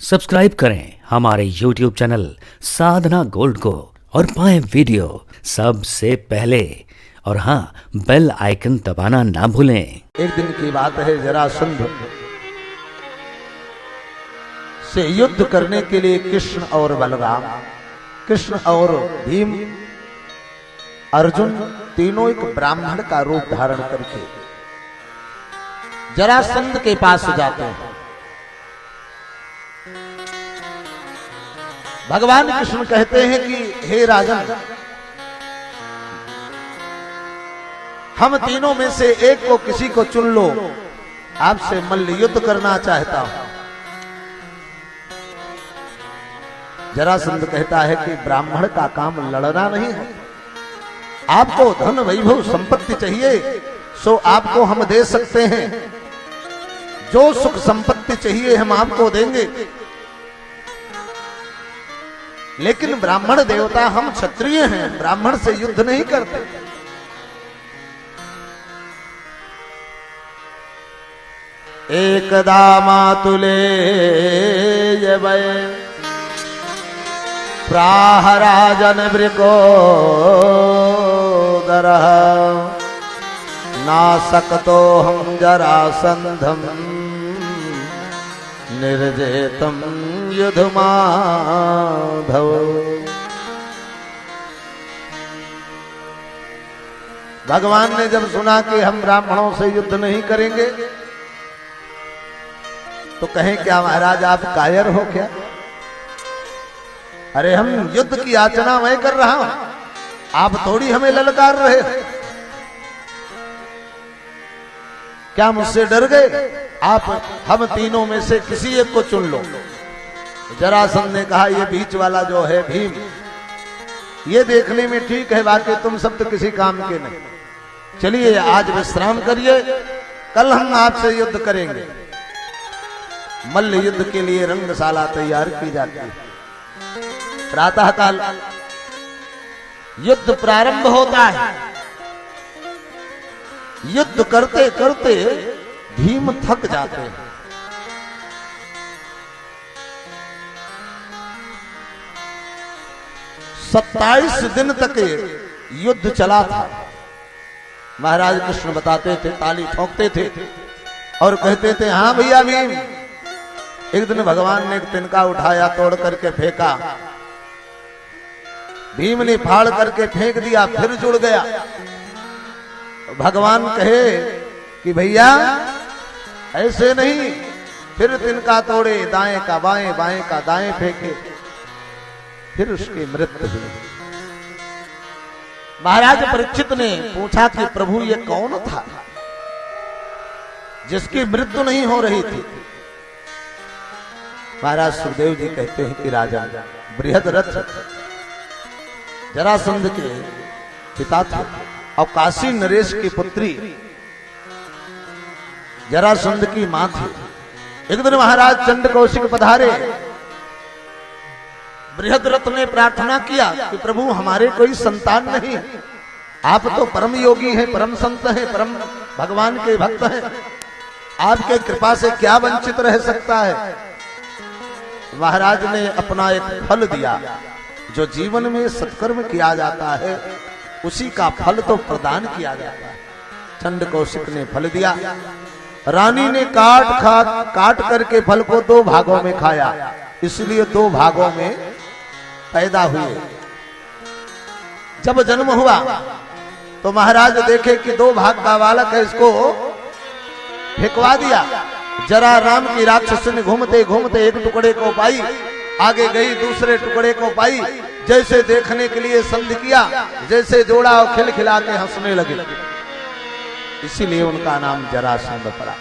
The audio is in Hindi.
सब्सक्राइब करें हमारे YouTube चैनल साधना गोल्ड को और पाएं वीडियो सबसे पहले। और हाँ, बेल आइकन दबाना ना भूलें। एक दिन की बात है, जरासंध से युद्ध करने के लिए कृष्ण और बलराम, कृष्ण और भीम, अर्जुन तीनों एक ब्राह्मण का रूप धारण करके जरासंध के पास जाते हैं। भगवान कृष्ण कहते हैं कि हे राजन, हम तीनों में से एक को, किसी को चुन लो, आपसे मल्ल युद्ध करना चाहता हूं। जरासंध कहता है कि ब्राह्मण का काम लड़ना नहीं है, आपको धन वैभव संपत्ति चाहिए सो आपको हम दे सकते हैं, जो सुख संपत्ति चाहिए हम आपको देंगे, लेकिन ब्राह्मण देवता, हम क्षत्रिय हैं, ब्राह्मण से युद्ध नहीं करते। एकदा मातुले वै प्राह राजन वृको दरः नासक्तो हम जरासंधम निर्जेतम युद्ध माधव। भगवान ने जब सुना कि हम ब्राह्मणों से युद्ध नहीं करेंगे तो कहें, क्या महाराज आप कायर हो क्या? अरे हम युद्ध की याचना मैं कर रहा हूं, आप थोड़ी हमें ललकार रहे हो। क्या मुझसे डर गए? आप हम तीनों में से किसी एक को चुन लो। जरासंध ने कहा, ये बीच वाला जो है भीम, ये देखने में ठीक है, बाकी तुम सब तो किसी काम के नहीं। चलिए आज विश्राम करिए, कल हम आपसे युद्ध करेंगे। मल्ल युद्ध के लिए रंगशाला तैयार की जाती है। प्रातः काल युद्ध प्रारंभ होता है। युद्ध करते करते भीम थक जाते हैं। सत्ताईस दिन तक युद्ध चला था। महाराज कृष्ण बताते थे, ताली ठोकते थे और कहते थे, हाँ भैया भीम। एक दिन भगवान ने एक तिनका उठाया, तोड़ करके फेंका, भीम ने फाड़ करके फेंक दिया, फिर जुड़ गया। भगवान कहे कि भैया ऐसे नहीं, फिर तिनका तोड़े, दाएं का बाएं, बाएं का दाएं फेंके, फिर उसकी मृत्यु हुई। महाराज परीक्षित ने पूछा कि प्रभु ये कौन था जिसकी मृत्यु नहीं हो रही थी? महाराज सुखदेव जी कहते हैं कि राजा बृहद्रथ जरासंध के पिता थे और काशी नरेश की पुत्री जरासंध की मां थी। एक दिन महाराज चंड कौशिक पधारे। बृहद्रथ ने प्रार्थना किया कि प्रभु हमारे कोई संतान नहीं, आप तो परम योगी हैं, परम संत हैं, परम भगवान के भक्त हैं, आपके कृपा से क्या वंचित रह सकता है? महाराज ने अपना एक फल दिया, जो जीवन में सत्कर्म किया जाता है उसी का फल तो प्रदान किया जाता है। चंड कौशिक ने फल दिया। रानी ने काट करके फल को दो भागों में खाया, इसलिए दो भागों में पैदा हुए। जब जन्म हुआ तो महाराज देखे कि दो भाग का बालक है, इसको फेंकवा दिया। जरा राम की राक्षस ने घूमते घूमते एक टुकड़े को पाई, आगे गई दूसरे टुकड़े को पाई, जैसे देखने के लिए संधि किया, जैसे जोड़ा और खिलखिला के हंसने लगे, इसीलिए उनका नाम जरासंध पड़ा।